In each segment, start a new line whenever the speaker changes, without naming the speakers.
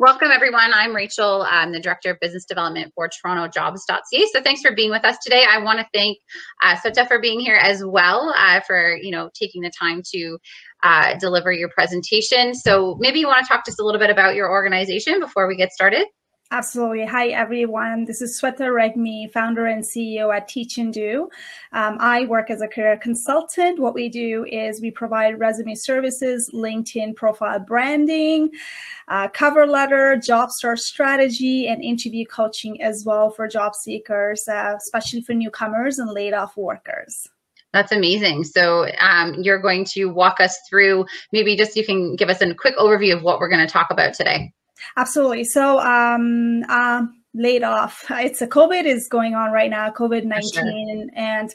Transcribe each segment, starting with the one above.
Welcome, everyone. I'm Rachel. I'm the Director of Business Development for TorontoJobs.ca. So thanks for being with us today. I want to thank Sweta for being here as well, for taking the time to deliver your presentation. So maybe you want to talk to us a little bit about your organization before we get started.
Absolutely. Hi, everyone. This is Sweta Regmi, founder and CEO at Teachndo. I work as a career consultant. What we do is we provide resume services, LinkedIn profile branding, cover letter, job search strategy, and interview coaching as well for job seekers, especially for newcomers and laid off workers.
That's amazing. So you're going to walk us through, maybe just you can give us a quick overview of what we're going to talk about today.
Absolutely. So laid off. COVID is going on right now, COVID-19. Sure. And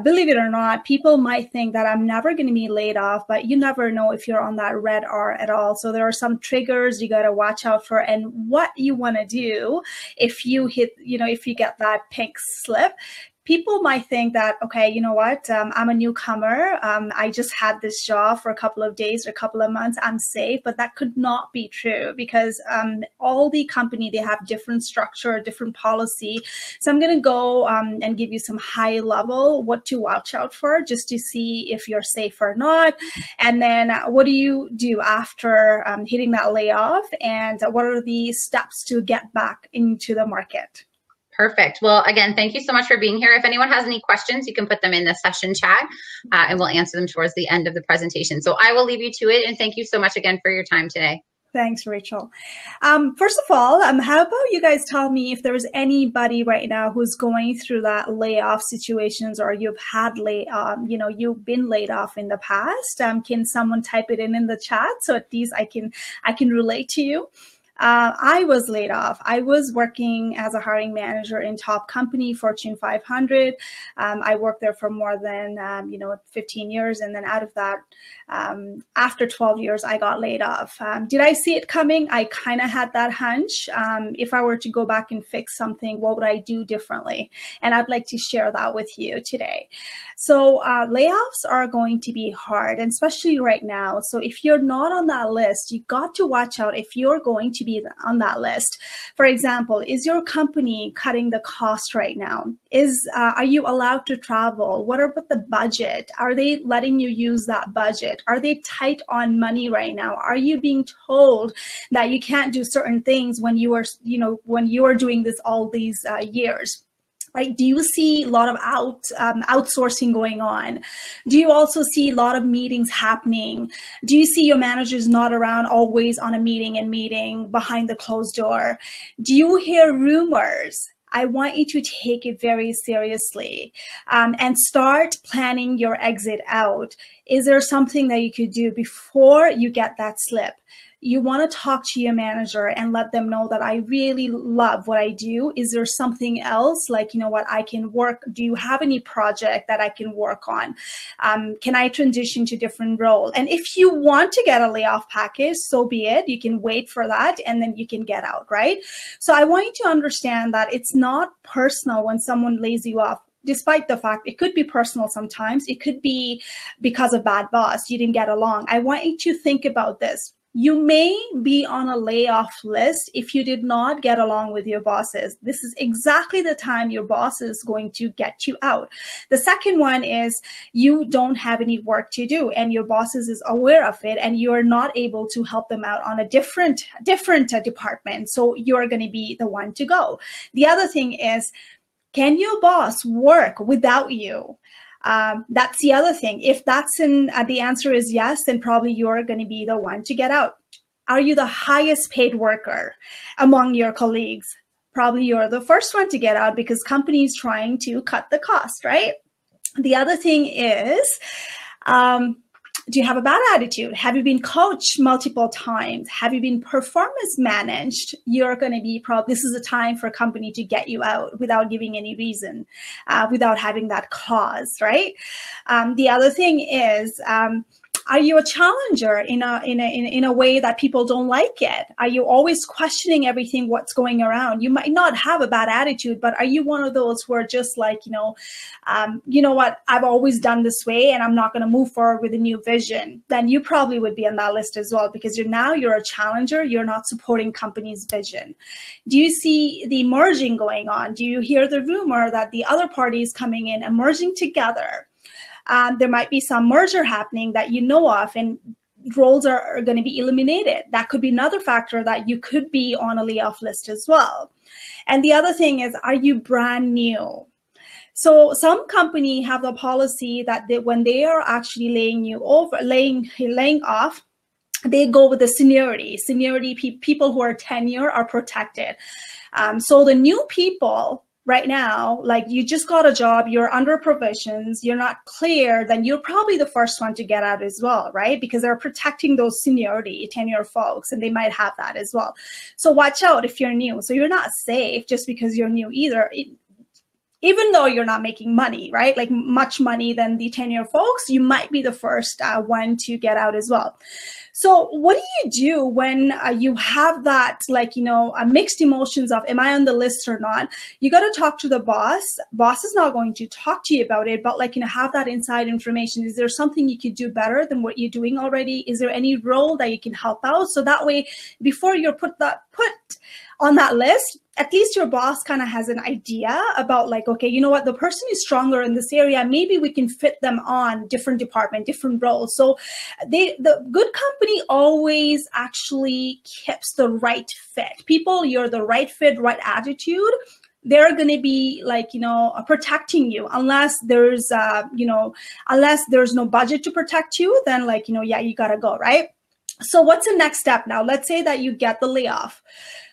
believe it or not, people might think that I'm never going to be laid off, but you never know if you're on that red R at all. So there are some triggers you got to watch out for, and what you want to do if you hit, if you get that pink slip. People might think that, okay, you know what, I'm a newcomer. I just had this job for a couple of days or a couple of months. I'm safe, but that could not be true because all the company, they have different structure, different policy. So I'm going to go and give you some high level what to watch out for just to see if you're safe or not. And then what do you do after hitting that layoff, and what are the steps to get back into the market?
Perfect. Well, again, thank you so much for being here. If anyone has any questions, you can put them in the session chat and we'll answer them towards the end of the presentation. So I will leave you to it. And thank you so much again for your time today.
Thanks, Rachel. First of all, how about you guys tell me if there's anybody right now who's going through that layoff situations, or you've had you've been laid off in the past. Can someone type it in the chat so at least I can relate to you? I was laid off. I was working as a hiring manager in top company, Fortune 500. I worked there for more than 15 years, and then out of that, after 12 years, I got laid off. Did I see it coming? I kind of had that hunch. If I were to go back and fix something, what would I do differently? And I'd like to share that with you today. So layoffs are going to be hard, and especially right now. So if you're not on that list, you got to watch out if you're going to be on that list. For example, is your company cutting the cost right now? Are you allowed to travel? What about the budget? Are they letting you use that budget? Are they tight on money right now? Are you being told that you can't do certain things when you are doing this all these years? Right? Do you see a lot of outsourcing going on? Do you also see a lot of meetings happening? Do you see your managers not around, always on a meeting behind the closed door? Do you hear rumors? I want you to take it very seriously and start planning your exit out. Is there something that you could do before you get that slip? You want to talk to your manager and let them know that I really love what I do. Is there something else, like, what I can work? Do you have any project that I can work on? Can I transition to different role? And if you want to get a layoff package, so be it. You can wait for that and then you can get out, right? So I want you to understand that it's not personal when someone lays you off. Despite the fact it could be personal sometimes, it could be because of bad boss, you didn't get along. I want you to think about this. You may be on a layoff list if you did not get along with your bosses. This is exactly the time your boss is going to get you out. The second one is you don't have any work to do and your bosses is aware of it and you are not able to help them out on a different department. So you're going to be the one to go. The other thing is, can your boss work without you? That's the other thing. If the answer is yes, then probably you're going to be the one to get out. Are you the highest paid worker among your colleagues? Probably you're the first one to get out because companies trying to cut the cost, right? The other thing is, do you have a bad attitude? Have you been coached multiple times? Have you been performance managed? You're going to be this is a time for a company to get you out without giving any reason, without having that cause, right? The other thing is, Are you a challenger in a way that people don't like it? Are you always questioning everything what's going around? You might not have a bad attitude, but are you one of those who are just like, you know what, I've always done this way and I'm not going to move forward with a new vision? Then you probably would be on that list as well, because you're a challenger. You're not supporting company's vision. Do you see the merging going on? Do you hear the rumor that the other party is coming in and merging together? There might be some merger happening that you know of, and roles are going to be eliminated. That could be another factor that you could be on a layoff list as well. And the other thing is, are you brand new? So some company have the policy that when they are actually laying off, they go with the seniority. People who are tenure are protected. So the new people right now, like you just got a job, you're under provisions, you're not clear, then you're probably the first one to get out as well, right? Because they're protecting those seniority, tenure folks, and they might have that as well. So watch out if you're new. So you're not safe just because you're new either. Even though you're not making money, right? Like much money than the tenure folks, you might be the first one to get out as well. So what do you do when you have that, like, mixed emotions of, am I on the list or not? You got to talk to the boss. Boss is not going to talk to you about it, but have that inside information. Is there something you could do better than what you're doing already? Is there any role that you can help out? So that way, before you're put on that list, at least your boss kind of has an idea about like, okay, you know what, the person is stronger in this area. Maybe we can fit them on different department, different roles. So the good company always actually keeps the right fit. People, you're the right fit, right attitude. They're going to be like, protecting you unless there's, unless there's no budget to protect you, then like, yeah, you got to go, right? So what's the next step now? Let's say that you get the layoff.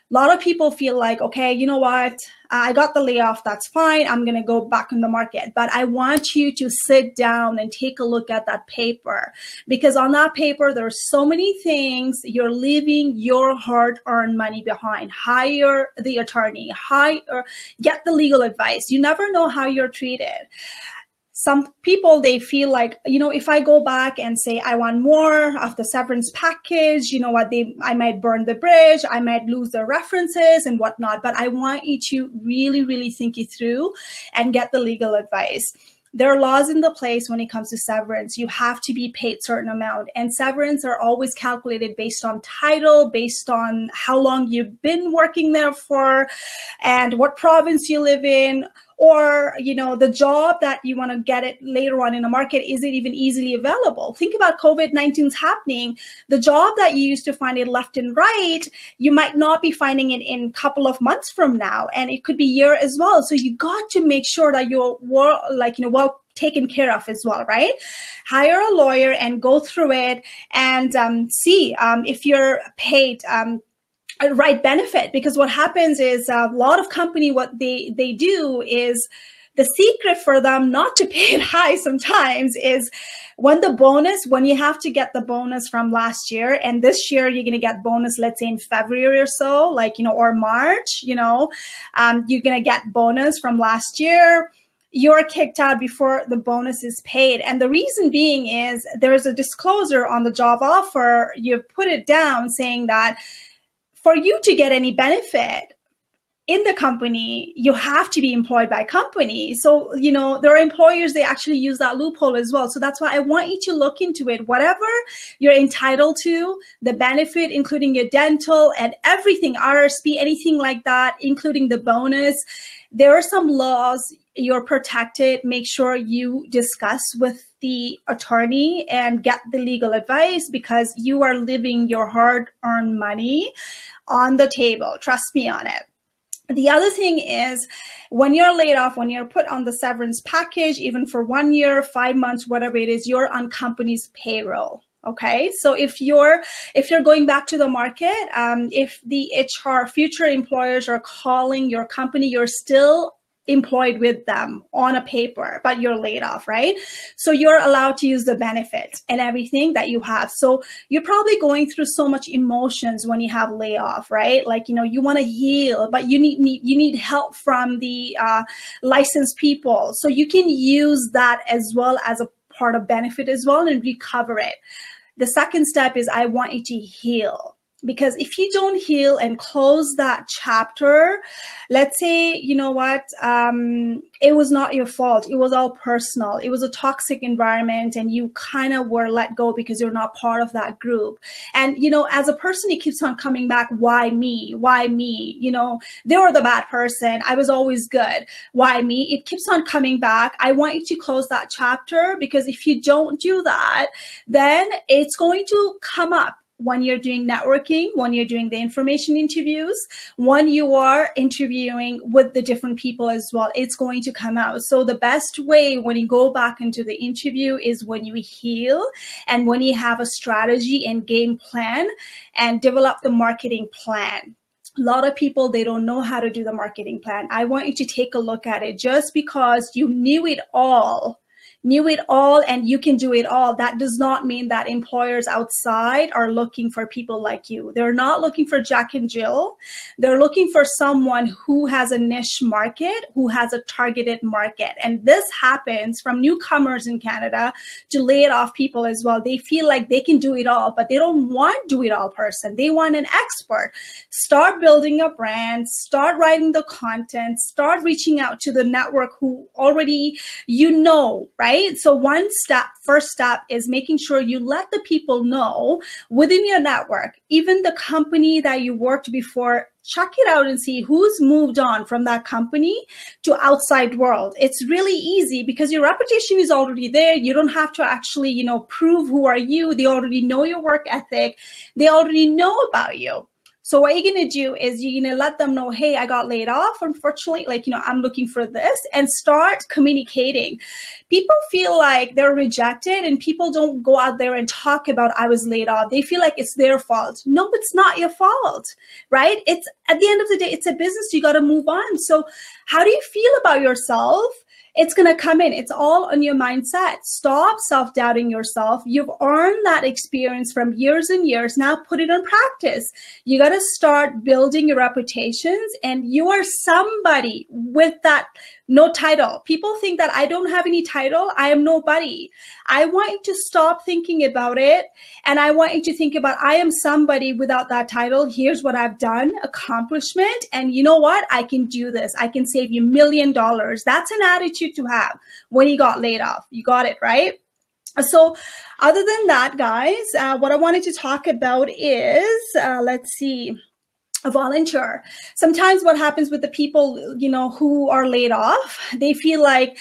A lot of people feel like, okay, you know what? I got the layoff. That's fine. I'm going to go back in the market. But I want you to sit down and take a look at that paper, because on that paper, there are so many things you're leaving your hard-earned money behind. Hire the attorney, get the legal advice. You never know how you're treated. Some people, they feel like, if I go back and say, I want more of the severance package, you know what, I might burn the bridge, I might lose the references and whatnot. But I want you to really, really think it through and get the legal advice. There are laws in the place when it comes to severance. You have to be paid certain amount, and severance are always calculated based on title, based on how long you've been working there for, and what province you live in, or the job that you want to get it later on in the market, is it even easily available? Think about COVID-19's happening. The job that you used to find it left and right, you might not be finding it in a couple of months from now, and it could be a year as well. So you got to make sure that you're well taken care of as well, right? Hire a lawyer and go through it and see if you're paid a right benefit. Because what happens is a lot of company, what they do is, the secret for them not to pay it high sometimes is when you have to get the bonus from last year, and this year you're going to get bonus, let's say in February or so, or March, you're going to get bonus from last year. You're kicked out before the bonus is paid. And the reason being is there's a disclosure on the job offer. You put it down saying that for you to get any benefit in the company, you have to be employed by company. So, there are employers, they actually use that loophole as well. So that's why I want you to look into it. Whatever you're entitled to, the benefit, including your dental and everything, RSP, anything like that, including the bonus, there are some laws. You're protected. Make sure you discuss with the attorney and get the legal advice, because you are leaving your hard-earned money on the table. Trust me on it. The other thing is, when you're laid off, when you're put on the severance package, even for 1 year, 5 months, whatever it is, you're on company's payroll. Okay, so if you're going back to the market, if the future employers are calling your company, you're still employed with them on a paper, but you're laid off, right? So you're allowed to use the benefits and everything that you have. So you're probably going through so much emotions when you have layoff, right? You want to heal, but you need help from the licensed people. So you can use that as well as a part of benefit as well and recover it. The second step is I want you to heal. Because if you don't heal and close that chapter, let's say, you know what, it was not your fault. It was all personal. It was a toxic environment and you kind of were let go because you're not part of that group. And, you know, as a person, it keeps on coming back. Why me? Why me? You know, they were the bad person. I was always good. Why me? It keeps on coming back. I want you to close that chapter, because if you don't do that, then it's going to come up when you're doing networking, when you're doing the information interviews, when you are interviewing with the different people as well, it's going to come out. So the best way when you go back into the interview is when you heal and when you have a strategy and game plan and develop the marketing plan. A lot of people, they don't know how to do the marketing plan. I want you to take a look at it. Just because you knew it all and you can do it all, that does not mean that employers outside are looking for people like you. They're not looking for Jack and Jill. They're looking for someone who has a niche market, who has a targeted market. And this happens from newcomers in Canada to laid off people as well. They feel like they can do it all, but they don't want do it all person. They want an expert. Start building a brand, start writing the content, start reaching out to the network who already you know, right? So first step is making sure you let the people know within your network, even the company that you worked before, check it out and see who's moved on from that company to outside world. It's really easy because your reputation is already there. You don't have to actually, you know, prove who are you. They already know your work ethic. They already know about you. So what you're going to do is you're going to let them know, hey, I got laid off, unfortunately, like, you know, I'm looking for this, and start communicating. People feel like they're rejected and people don't go out there and talk about I was laid off. They feel like it's their fault. No, it's not your fault, right? It's at the end of the day, it's a business. You got to move on. So how do you feel about yourself? It's going to come in. It's all on your mindset. Stop self-doubting yourself. You've earned that experience from years and years. Now put it on practice. You got to start building your reputations, and you are somebody with that no title. People think that I don't have any title. I am nobody. I want you to stop thinking about it. And I want you to think about, I am somebody without that title. Here's what I've done, accomplishment. And you know what? I can do this. I can save you $1 million. That's an attitude to have when you got laid off. You got it, right? So other than that, guys, what I wanted to talk about is, let's see, a volunteer. Sometimes what happens with the people, you know, who are laid off, they feel like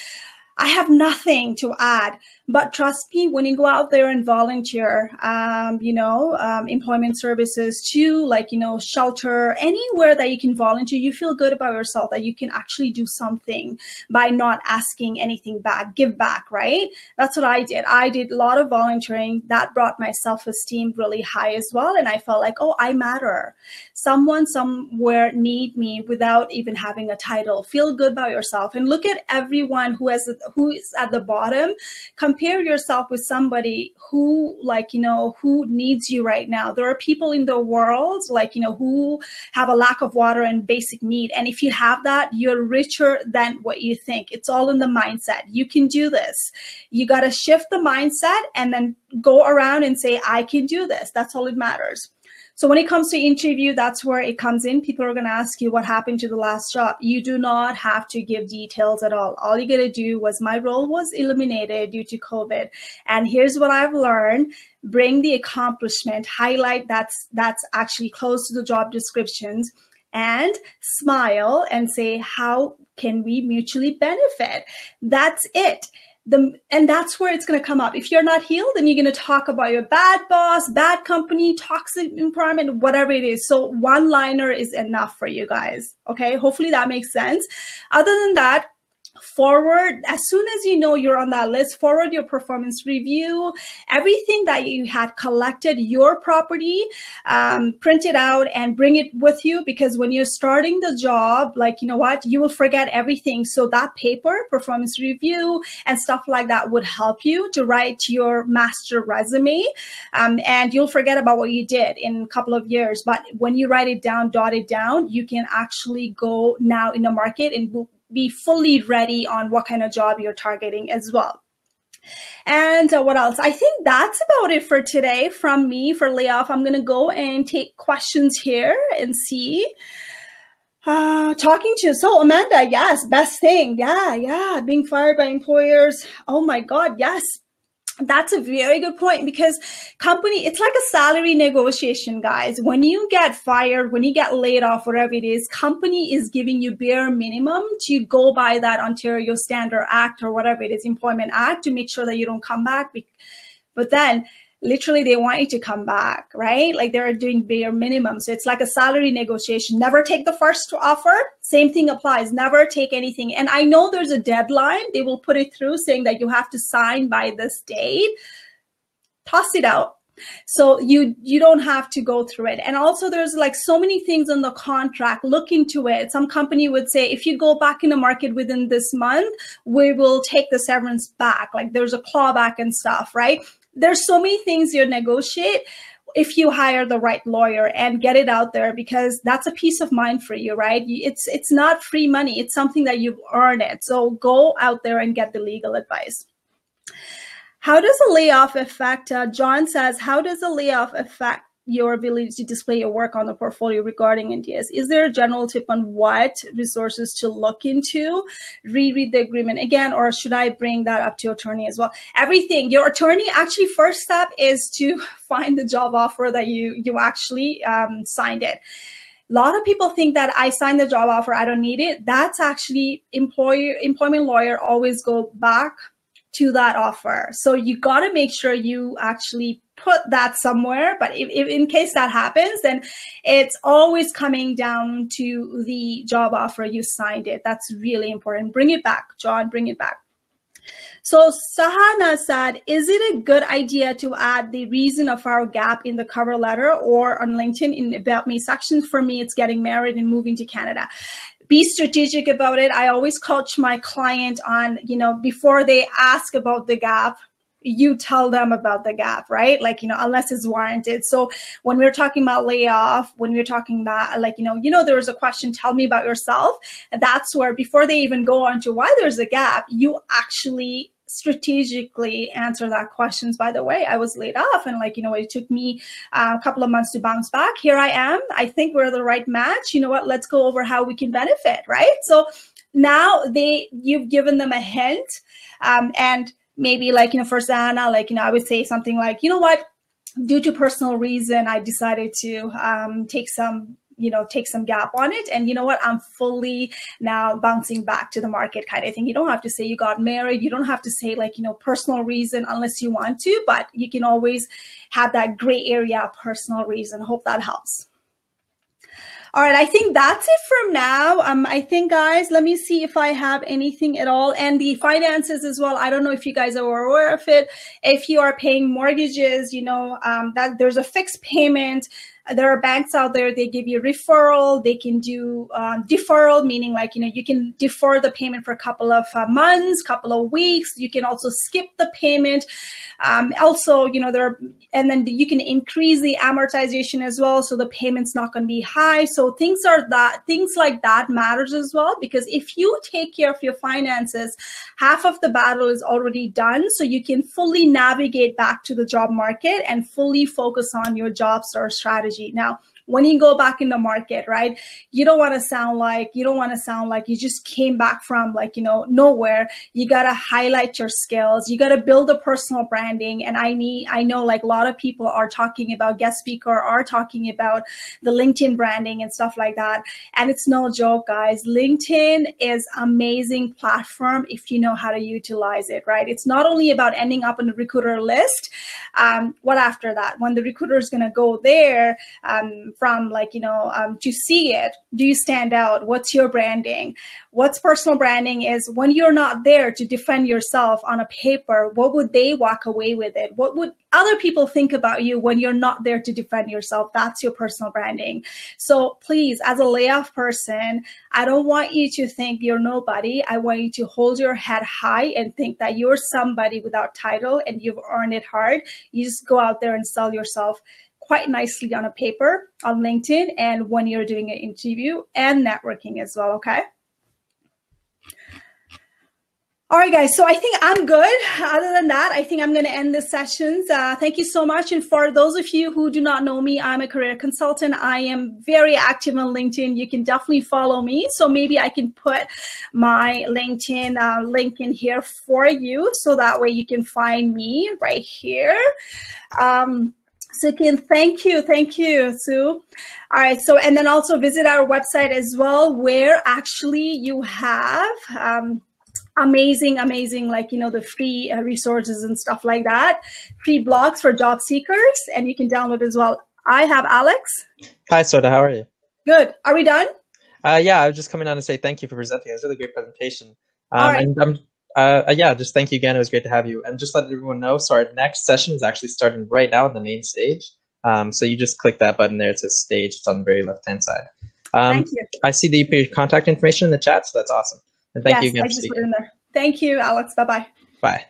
I have nothing to add. But trust me, when you go out there and volunteer, employment services to, like, you know, shelter, anywhere that you can volunteer, you feel good about yourself that you can actually do something by not asking anything back, give back, right? That's what I did. I did a lot of volunteering. That brought my self-esteem really high as well. And I felt like, oh, I matter. Someone somewhere need me without even having a title. Feel good about yourself and look at everyone who is at the bottom. Compare yourself with somebody who, like, you know, who needs you right now. There are people in the world, like, you know, who have a lack of water and basic need. And if you have that, you're richer than what you think. It's all in the mindset. You can do this. You got to shift the mindset and then go around and say, I can do this. That's all it matters. So when it comes to interview, that's where it comes in. People are going to ask you what happened to the last job. You do not have to give details at all. All you got to do was, my role was eliminated due to COVID. And here's what I've learned. Bring the accomplishment, highlight that's actually close to the job descriptions, and smile and say, how can we mutually benefit? That's it. And that's where it's going to come up. If you're not healed, then you're going to talk about your bad boss, bad company, toxic environment, whatever it is. So one-liner is enough for you guys. Okay, hopefully that makes sense. Other than that, forward, as soon as you know you're on that list, forward your performance review, everything that you had collected, your property, print it out and bring it with you, because when you're starting the job, like, you know what, you will forget everything. So that paper, performance review and stuff like that would help you to write your master resume, and you'll forget about what you did in a couple of years. But when you write it down, dot it down, you can actually go now in the market and be fully ready on what kind of job you're targeting as well. And what else? I think that's about it for today from me for layoff. I'm going to go and take questions here and see. Talking to, so Amanda, yes, best thing. Yeah. Being fired by employers. Oh my God, yes. That's a very good point, because it's like a salary negotiation, guys. When you get fired, when you get laid off, whatever it is, company is giving you bare minimum to go by that Ontario Standard Act or whatever it is, Employment Act, to make sure that you don't come back. But then literally they want you to come back, right? Like they're doing bare minimum. So it's like a salary negotiation. Never take the first offer. Same thing applies. Never take anything. And I know there's a deadline. They will put it through saying that you have to sign by this date. Toss it out. So you don't have to go through it. And also there's like so many things in the contract. Look into it. Some company would say, if you go back in the market within this month, we will take the severance back. Like there's a clawback and stuff, right? There's so many things you negotiate if you hire the right lawyer and get it out there, because that's a peace of mind for you, right? It's not free money. It's something that you've earned it. So go out there and get the legal advice. How does a layoff affect, John says, how does a layoff affect your ability to display your work on the portfolio regarding NDS? Is there a general tip on what resources to look into? Reread the agreement again, or should I bring that up to attorney as well? Everything. Your attorney, actually, first step is to find the job offer that you actually signed it. A lot of people think that I signed the job offer, I don't need it. That's actually employment lawyer always go back to that offer. So you got to make sure you actually put that somewhere. But if in case that happens, then it's always coming down to the job offer you signed it. That's really important. Bring it back, John, bring it back. So Sahana said, is it a good idea to add the reason of our gap in the cover letter or on LinkedIn in About Me section? For me, it's getting married and moving to Canada. Be strategic about it. I always coach my client on, before they ask about the gap, you tell them about the gap, right? Like, unless it's warranted. So when we're talking about layoff, when we're talking about there was a question, tell me about yourself. And that's where, before they even go on to why there's a gap, you actually strategically answer that questions. By the way, I was laid off and it took me a couple of months to bounce back. Here I am. I think we're the right match. You know what? Let's go over how we can benefit, right? So now you've given them a hint, and maybe for Anna, I would say something like, you know what, due to personal reason, I decided to take some gap on it. And you know what, I'm fully now bouncing back to the market kind of thing. You don't have to say you got married. You don't have to say personal reason unless you want to, but you can always have that gray area, personal reason. Hope that helps. All right, I think that's it from now. I think, guys, let me see if I have anything at all. And the finances as well. I don't know if you guys are aware of it. If you are paying mortgages, that there's a fixed payment. There are banks out there, they give you referral. They can do deferral, meaning you can defer the payment for a couple of months, couple of weeks. You can also skip the payment. Also, and then you can increase the amortization as well. So the payment's not going to be high. So things like that matters as well, because if you take care of your finances, half of the battle is already done. So you can fully navigate back to the job market and fully focus on your job search strategy. Now, when you go back in the market, right, you don't want to sound like you just came back from nowhere. You got to highlight your skills. You got to build a personal branding. And I know a lot of people are talking about guest speaker, are talking about the LinkedIn branding and stuff like that. And it's no joke, guys. LinkedIn is amazing platform if you know how to utilize it, right? It's not only about ending up on the recruiter list. What after that? When the recruiter is going to go there, to see it, do you stand out? What's your branding? What's personal branding is when you're not there to defend yourself on a paper, what would they walk away with it? What would other people think about you when you're not there to defend yourself? That's your personal branding. So please, as a layoff person, I don't want you to think you're nobody. I want you to hold your head high and think that you're somebody without title and you've earned it hard. You just go out there and sell yourself quite nicely on a paper, on LinkedIn, and when you're doing an interview and networking as well, okay? All right, guys. So I think I'm good. Other than that, I think I'm going to end this session. Thank you so much. And for those of you who do not know me, I'm a career consultant. I am very active on LinkedIn. You can definitely follow me. So maybe I can put my LinkedIn link in here for you. So that way you can find me right here. So again, thank you, Sue. All right, so and then also visit our website as well, where actually you have amazing, like, you know, the free resources and stuff like that, free blogs for job seekers, and you can download as well. I have Alex.
Hi, Sweta, how are you?
Good. Are we done?
Yeah, I was just coming on to say thank you for presenting. It was a really great presentation.
All right.
And yeah, just thank you again. It was great to have you. And just let everyone know, so our next session is actually starting right now on the main stage. So you just click that button there. It says stage. It's on the very left-hand side.
Thank you.
I see that you put your contact information in the chat, so that's awesome. And thank you again
I
for
just
speaking.
put it in there. Thank you, Alex. Bye-bye.
Bye.